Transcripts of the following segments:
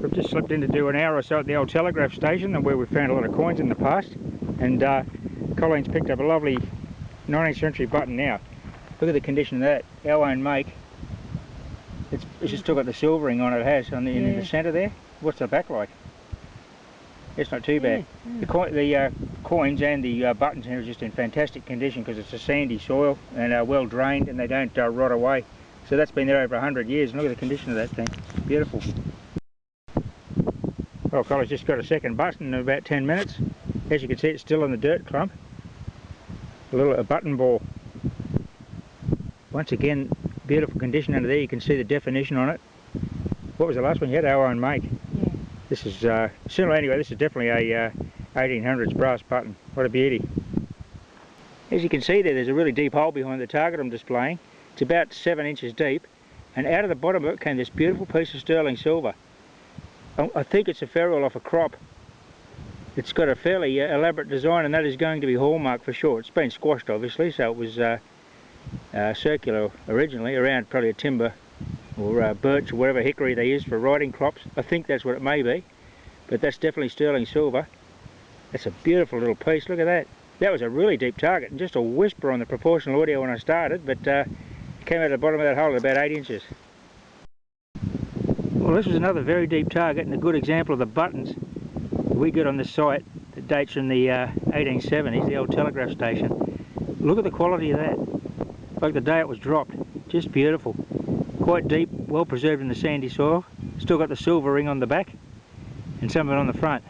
We've just slipped in to do an hour or so at the old Telegraph station, and where we found a lot of coins in the past. And Colleen's picked up a lovely 19th century button now. Look at the condition of that, our own make. It's just still got the silvering on it, has, on the, in the centre there. What's the back like? It's not too bad. The coins and the buttons here are just in fantastic condition because it's a sandy soil and well drained, and they don't rot away. So that's been there over 100 years, and look at the condition of that thing. Beautiful. Well, Colleen's just got a second button in about 10 minutes. As you can see, it's still in the dirt clump. A button ball. Once again, beautiful condition under there. You can see the definition on it. What was the last one you had? Our own make. Yeah. This is similar anyway. This is definitely a 1800s brass button. What a beauty. As you can see there's a really deep hole behind the target I'm displaying. It's about 7 inches deep, and out of the bottom of it came this beautiful piece of sterling silver. I think it's a ferrule off a crop. It's got a fairly elaborate design, and that is going to be hallmark for sure. It's been squashed obviously, so it was circular originally, around probably a timber or birch or whatever hickory they use for riding crops. I think that's what it may be, but that's definitely sterling silver. That's a beautiful little piece. Look at that. That was a really deep target, and just a whisper on the proportional audio when I started, but it came out of the bottom of that hole at about 8 inches. Well, this was another very deep target, and a good example of the buttons we got on this site that dates from the 1870s, the old Telegraph station. Look at the quality of that. Like the day it was dropped. Just beautiful. Quite deep, well preserved in the sandy soil. Still got the silver ring on the back and some of it on the front.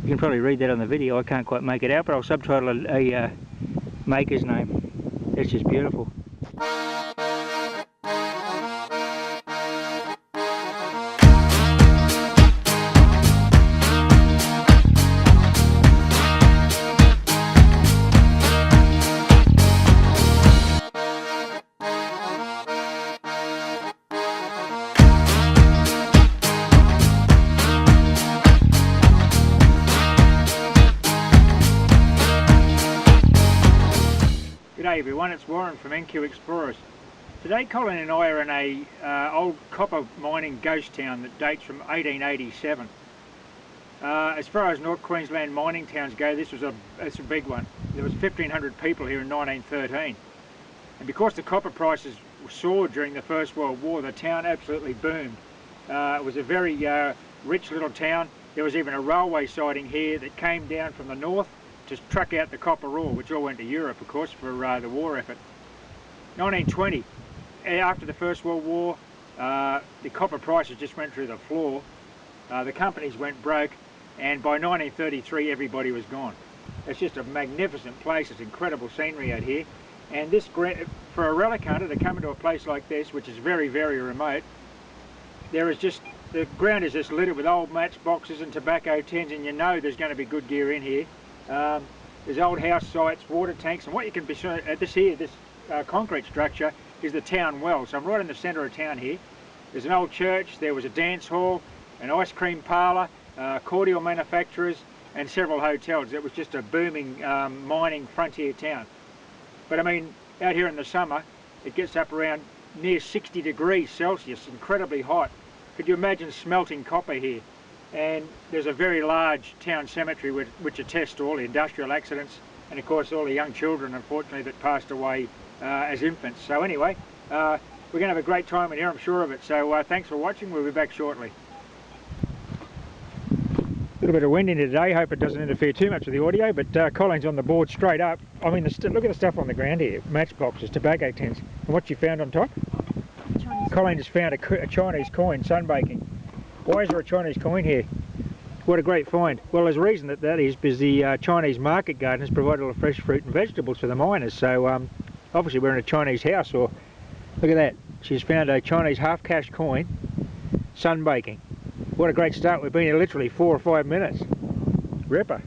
You can probably read that on the video. I can't quite make it out, but I'll subtitle a maker's name. It's just beautiful. G'day everyone, it's Warren from NQ Explorers. Today Colin and I are in a old copper mining ghost town that dates from 1887. As far as North Queensland mining towns go, it's a big one. There was 1,500 people here in 1913. And because the copper prices soared during the First World War, the town absolutely boomed. It was a very rich little town. There was even a railway siding here that came down from the north to truck out the copper ore, which all went to Europe, of course, for the war effort. 1920, after the First World War, the copper prices just went through the floor. The companies went broke, and by 1933 everybody was gone. It's just a magnificent place. It's incredible scenery out here, and this, for a relic hunter to come into a place like this, which is very, very remote, the ground is just littered with old matchboxes and tobacco tins, and you know there's going to be good gear in here. There's old house sites, water tanks, and what you can be sure at this concrete structure is the town well. So I'm right in the centre of town here. There's an old church, there was a dance hall, an ice cream parlour, cordial manufacturers, and several hotels. It was just a booming mining frontier town. But I mean, out here in the summer, it gets up around near 60 degrees Celsius, incredibly hot. Could you imagine smelting copper here? And there's a very large town cemetery which attests to all the industrial accidents, and of course all the young children, unfortunately, that passed away as infants. So anyway, we're going to have a great time in here, I'm sure of it. So thanks for watching. We'll be back shortly. A little bit of wind in today. Hope it doesn't interfere too much with the audio, but Colin's on the board straight up. I mean, look at the stuff on the ground here. Matchboxes, tobacco tins. And what you found on top? Colin just found a Chinese coin, sunbaking. Why is there a Chinese coin here? What a great find. Well, there's a reason that is because the Chinese market garden has provided all the fresh fruit and vegetables for the miners. So obviously we're in a Chinese house, or look at that. She's found a Chinese half cash coin, sunbaking. What a great start. We've been here literally 4 or 5 minutes. Ripper.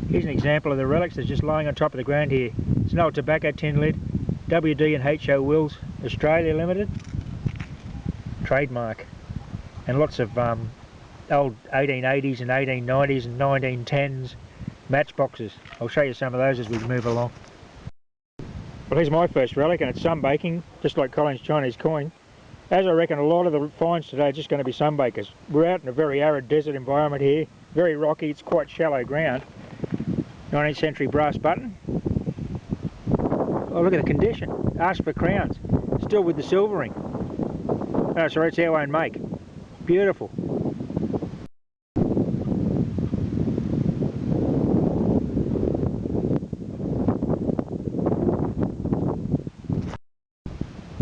Here's an example of the relics that's just lying on top of the ground here. It's an old tobacco tin lid, WD&H Wills, Australia Limited, trademark. And lots of old 1880s and 1890s and 1910s matchboxes. I'll show you some of those as we move along. Well, here's my first relic, and it's sunbaking, just like Colin's Chinese coin. As I reckon a lot of the finds today are just going to be sunbakers. We're out in a very arid desert environment here, very rocky, it's quite shallow ground. 19th century brass button. Oh, look at the condition. Ask for crowns. Still with the silvering. Oh, sorry, it's our own make. Beautiful.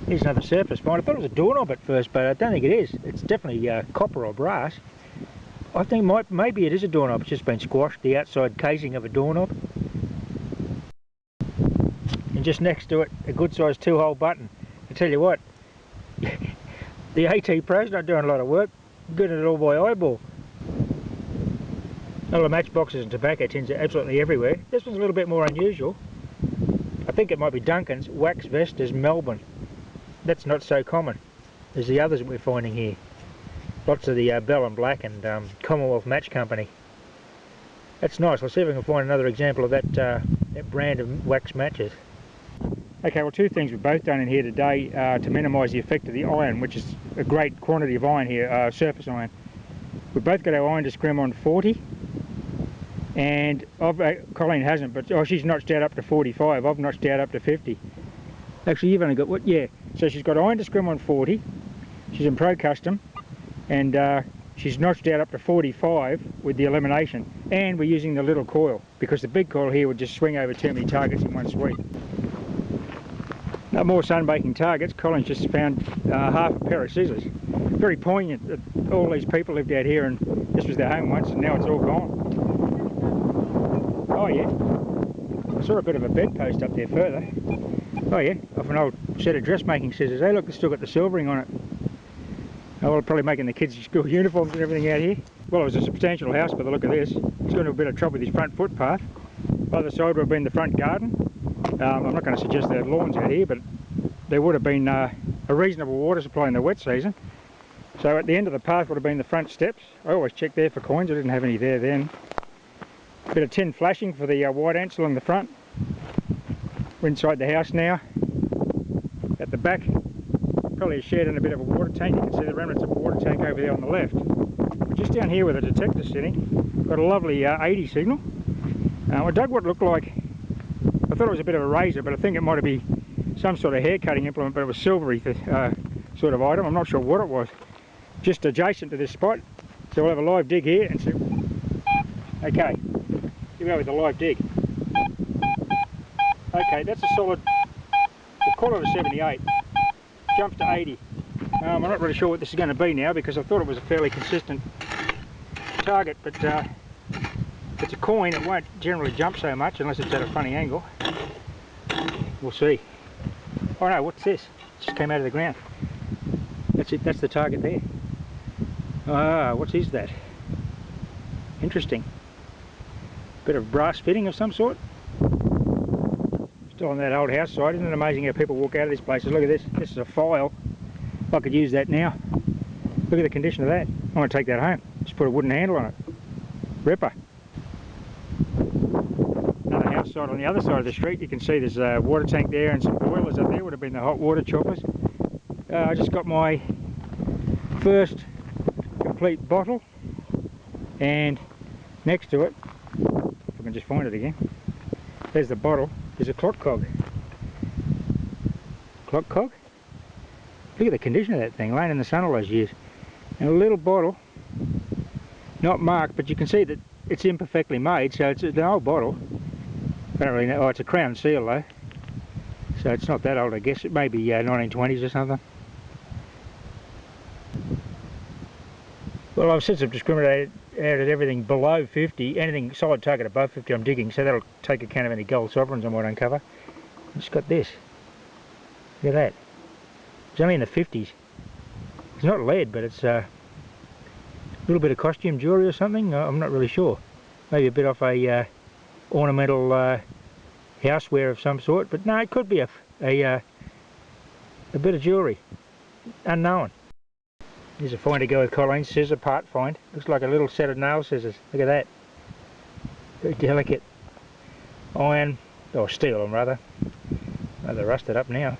Here's another surface find. I thought it was a doorknob at first, but I don't think it is. It's definitely copper or brass. I think maybe it is a doorknob. It's just been squashed, the outside casing of a doorknob. And just next to it, a good sized 2-hole button. I tell you what, the AT Pro's not doing a lot of work. Good at it all by eyeball. All the matchboxes and tobacco tins are absolutely everywhere. This one's a little bit more unusual. I think it might be Duncan's Wax Vestas Melbourne. That's not so common as the others that we're finding here. Lots of the Bell and Black and Commonwealth Match Company. That's nice. I'll see if I can find another example of that, that brand of wax matches. Okay, well, two things we've both done in here today to minimise the effect of the iron, which is a great quantity of iron here, surface iron. We've both got our iron to scrim on 40, and Colleen hasn't, but she's notched out up to 45. I've notched out up to 50. Actually, you've only got what? Yeah. So she's got iron to scrim on 40. She's in Pro Custom, and she's notched out up to 45 with the elimination. And we're using the little coil because the big coil here would just swing over too many targets in one sweep. No more sunbaking targets. Colin's just found half a pair of scissors. Very poignant that all these people lived out here and this was their home once, and now it's all gone. Oh yeah. I saw a bit of a bedpost up there further. Oh yeah, off an old set of dressmaking scissors. Hey look, it's still got the silvering on it. Oh, well, probably making the kids' school uniforms and everything out here. Well, it was a substantial house by the look of this. It's got a bit of trouble with his front footpath. Other side would have been the front garden. I'm not going to suggest there are lawns out here, but there would have been a reasonable water supply in the wet season. So at the end of the path would have been the front steps. I always check there for coins. I didn't have any there then. Bit of tin flashing for the white ants along the front. We're inside the house now. At the back, probably a shed and a bit of a water tank. You can see the remnants of a water tank over there on the left. Just down here where the detector's sitting, got a lovely 80 signal. I dug what looked like, I thought it was a bit of a razor, but I think it might have been some sort of hair cutting implement, but it was silvery sort of item. I'm not sure what it was. Just adjacent to this spot. So we'll have a live dig here and see. Okay, here we go with the live dig. Okay, that's a solid, we'll call it a 78. Jumps to 80. I'm not really sure what this is going to be now because I thought it was a fairly consistent target, but if it's a coin it won't generally jump so much unless it's at a funny angle. We'll see. Oh no, what's this? It just came out of the ground. That's it, that's the target there. Ah, what is that? Interesting. Bit of brass fitting of some sort. Still on that old house side. Isn't it amazing how people walk out of these places? Look at this. This is a file. I could use that now. Look at the condition of that. I want to take that home. Just put a wooden handle on it. Ripper. Another house side on the other side of the street. You can see there's a water tank there and some boilers up there. Would have been the hot water choppers. I just got my first complete bottle, and next to it, if I can just find it again, there's the bottle. There's a clock cog. Clock cog? Look at the condition of that thing, laying in the sun all those years. And a little bottle, not marked, but you can see that it's imperfectly made, so it's an old bottle. I don't really know. Oh, it's a crown seal though. So it's not that old, I guess. It may be 1920s or something. Well, I've since I've discriminated out at everything below 50, anything solid target above 50 I'm digging, so that'll take account of any gold sovereigns I might uncover. I've just got this. Look at that. It's only in the 50s. It's not lead, but it's a little bit of costume jewellery or something. I'm not really sure. Maybe a bit off a ornamental houseware of some sort, but no, it could be a bit of jewellery. Unknown. Here's a find to go with Colleen's scissor part find. Looks like a little set of nail scissors. Look at that. Very delicate. Iron, or steel rather. Oh, they're rusted up now.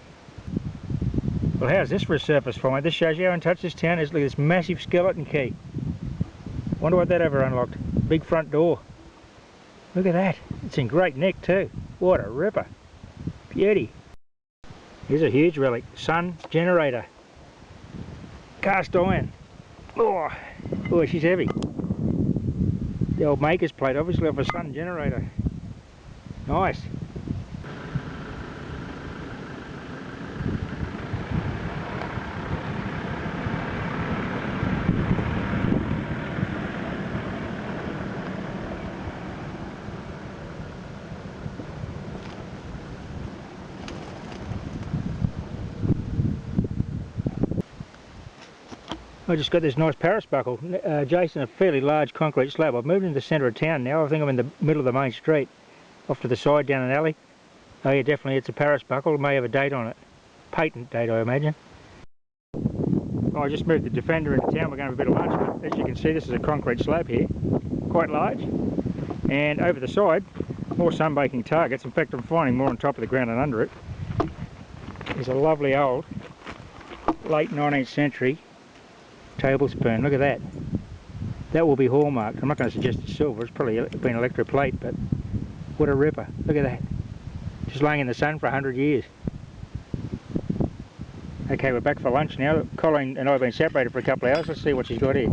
Well, how's this for a surface find? This shows you how untouched this town is. Look at this massive skeleton key. Wonder what that ever unlocked. Big front door. Look at that. It's in great nick too. What a ripper. Beauty. Here's a huge relic. Sun generator. Cast iron. Oh, she's heavy. The old maker's plate, obviously, of a sun generator. Nice. I just got this nice Paris buckle, Jason, a fairly large concrete slab. I've moved into the centre of town now. I think I'm in the middle of the main street, off to the side down an alley. Oh yeah, definitely it's a Paris buckle. It may have a date on it. Patent date, I imagine. Oh, I just moved the Defender into town. We're going to have a bit of lunch, but as you can see, this is a concrete slab here, quite large. And over the side, more sunbaking targets. In fact, I'm finding more on top of the ground and under it. There's a lovely old, late 19th century tablespoon. Look at that. That will be hallmarked. I'm not going to suggest it's silver. It's probably been electroplate, but what a ripper. Look at that. Just laying in the sun for 100 years. Okay, we're back for lunch now. Colleen and I have been separated for a couple of hours. Let's see what she's got here.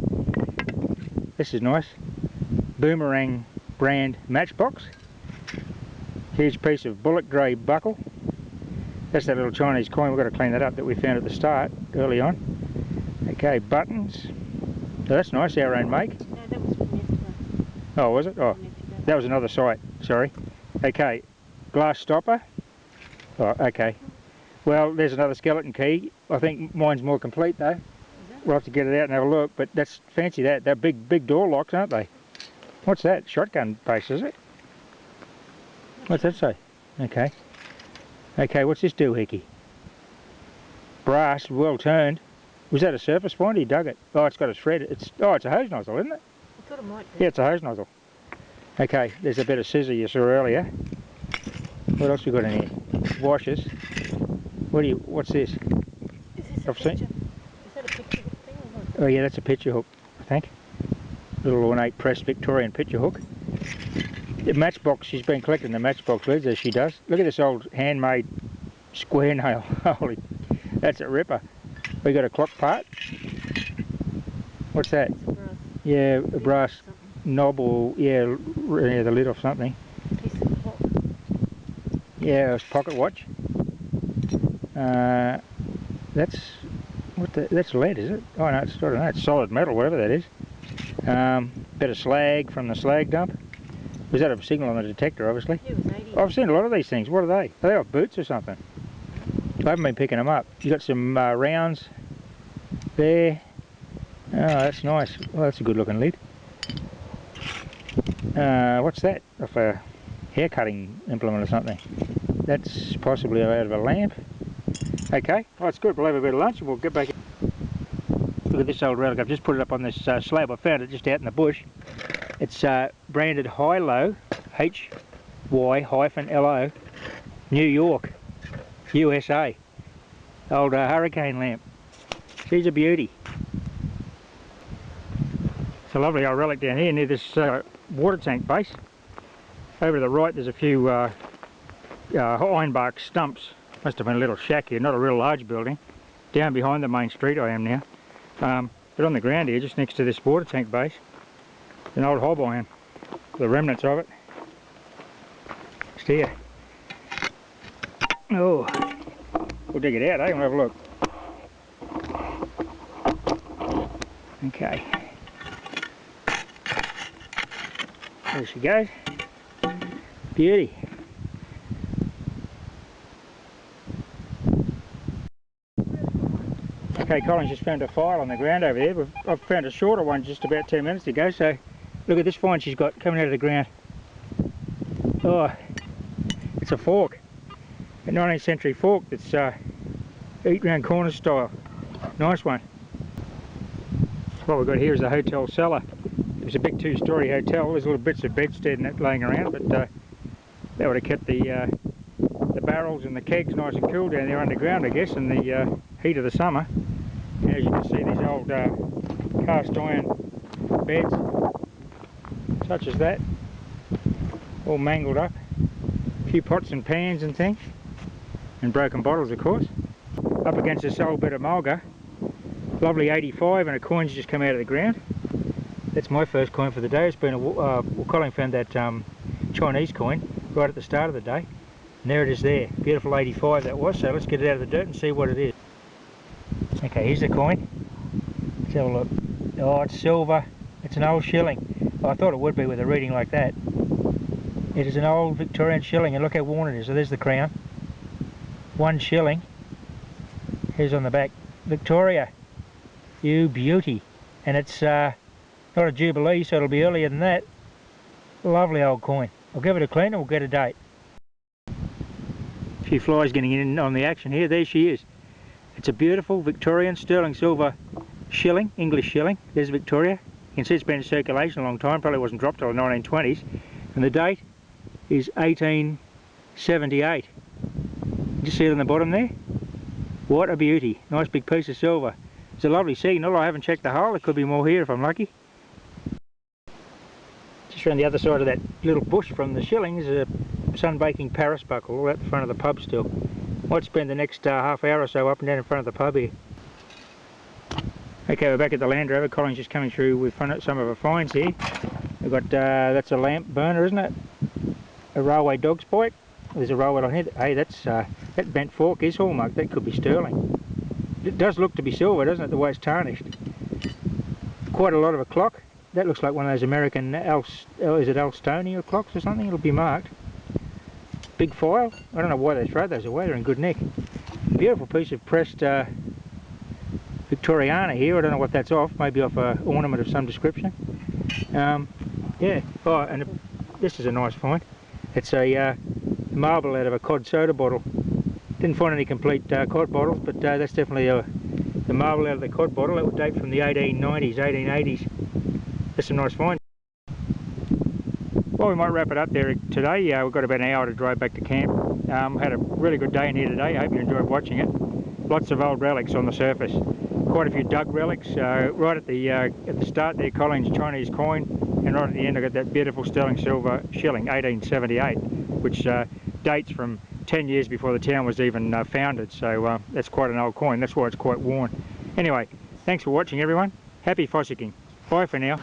This is nice. Boomerang brand matchbox. Huge piece of bullet grey buckle. That's that little Chinese coin. We've got to clean that up that we found at the start, early on. Okay, buttons. Oh, that's nice, our own make. No, that was from yesterday. Oh, was it? Oh, that was another site, sorry. Okay, glass stopper. Oh, okay. Well, there's another skeleton key. I think mine's more complete though. We'll have to get it out and have a look, but that's fancy that. They're big door locks, aren't they? What's that? Shotgun base, is it? What's that say? Okay. Okay, what's this doohickey? Brass, well turned. Was that a surface find? He dug it. Oh, it's got a thread. It's a hose nozzle, isn't it? I thought it might be. Yeah, it's a hose nozzle. Okay, there's a bit of scissor you saw earlier. What else we got in here? Washers. What's this? Is this a picture? Is that a picture hook thing or what? Oh yeah, that's a picture hook, I think. Little ornate pressed Victorian picture hook. The matchbox, she's been collecting the matchbox lids as she does. Look at this old handmade square nail. Holy, that's a ripper. We got a clock part. What's that? It's a brass. Yeah, a brass knob or, yeah, the lid off something. Piece of clock. Yeah, it's a pocket watch. That's lead, is it? Oh no, it's, I don't know, it's solid metal, whatever that is. Bit of slag from the slag dump. Was that a signal on the detector, obviously? Yeah, it was 80. I've seen a lot of these things. What are they? Are they off boots or something? I haven't been picking them up. You got some rounds there. Oh, that's nice. Well, that's a good looking lid. What's that? Off a hair cutting implement or something. That's possibly out of a lamp. Okay, well, it's good. We'll have a bit of lunch and we'll get back in. Look at this old relic. I've just put it up on this slab. I found it just out in the bush. It's branded Hi-Lo, Hy-Lo, New York, USA. Old hurricane lamp. She's a beauty. It's a lovely old relic down here near this water tank base. Over to the right there's a few ironbark stumps. Must have been a little shack here, not a real large building. Down behind the main street I am now. But on the ground here, just next to this water tank base, an old hob iron. The remnants of it. Just here. Oh, we'll dig it out, eh? We'll have a look. Okay. There she goes. Beauty. Okay, Colin's just found a file on the ground over there. I've found a shorter one just about 2 minutes ago, so look at this find she's got coming out of the ground. Oh, it's a fork. A 19th century fork that's eat round corner style. Nice one. What we've got here is a hotel cellar. It was a big 2-storey hotel. There's little bits of bedstead and that laying around, but that would have kept the barrels and the kegs nice and cool down there underground, I guess, and the heat of the summer. And as you can see, these old cast iron beds, such as that, all mangled up. A few pots and pans and things, and broken bottles of course. Up against this old bit of mulga, lovely 85, and a coin's just come out of the ground. That's my first coin for the day. It's been Colin found that Chinese coin right at the start of the day, and there it is there. Beautiful 85 that was. So let's get it out of the dirt and see what it is. Okay, here's the coin. Let's have a look. Oh, it's silver. It's an old shilling. Well, I thought it would be with a reading like that. It is an old Victorian shilling, and look how worn it is. So there's the crown. 1 shilling. Here's on the back, Victoria, you beauty. And it's not a jubilee, so it'll be earlier than that. Lovely old coin. I'll give it a clean and we'll get a date. A few flies getting in on the action here. There she is. It's a beautiful Victorian sterling silver shilling, English shilling. There's Victoria. You can see it's been in circulation a long time, probably wasn't dropped till the 1920s. And the date is 1878. You see it on the bottom there? What a beauty. Nice big piece of silver. It's a lovely signal. I haven't checked the hole. There could be more here if I'm lucky. Just around the other side of that little bush from the shilling is a sun-baking Paris buckle all out the front of the pub still. Might spend the next half hour or so up and down in front of the pub here. Okay, we're back at the Land Rover. Colin's just coming through with some of our finds here. We've got, that's a lamp burner, isn't it? A railway dog spike. There's a railway on here. Hey, that bent fork is hallmark. That could be sterling. It does look to be silver, doesn't it, the way it's tarnished. Quite a lot of a clock. That looks like one of those American is it Elstonia clocks or something? It'll be marked. Big file. I don't know why they throw those away. They're in good nick. Beautiful piece of pressed Victoriana here. I don't know what that's off. Maybe off an ornament of some description. Yeah. Oh, and this is a nice find. It's a marble out of a cod soda bottle. Didn't find any complete cod bottles, but that's definitely the marble out of the cod bottle. That would date from the 1890s, 1880s. That's some nice find. Well, we might wrap it up there today. We've got about an hour to drive back to camp. Had a really good day in here today. I hope you enjoyed watching it. Lots of old relics on the surface. Quite a few dug relics. Right at the start there, Colin's Chinese coin, and right at the end I got that beautiful sterling silver shilling, 1878, which dates from 10 years before the town was even founded. So that's quite an old coin. That's why it's quite worn. Anyway, thanks for watching everyone. Happy fossicking. Bye for now.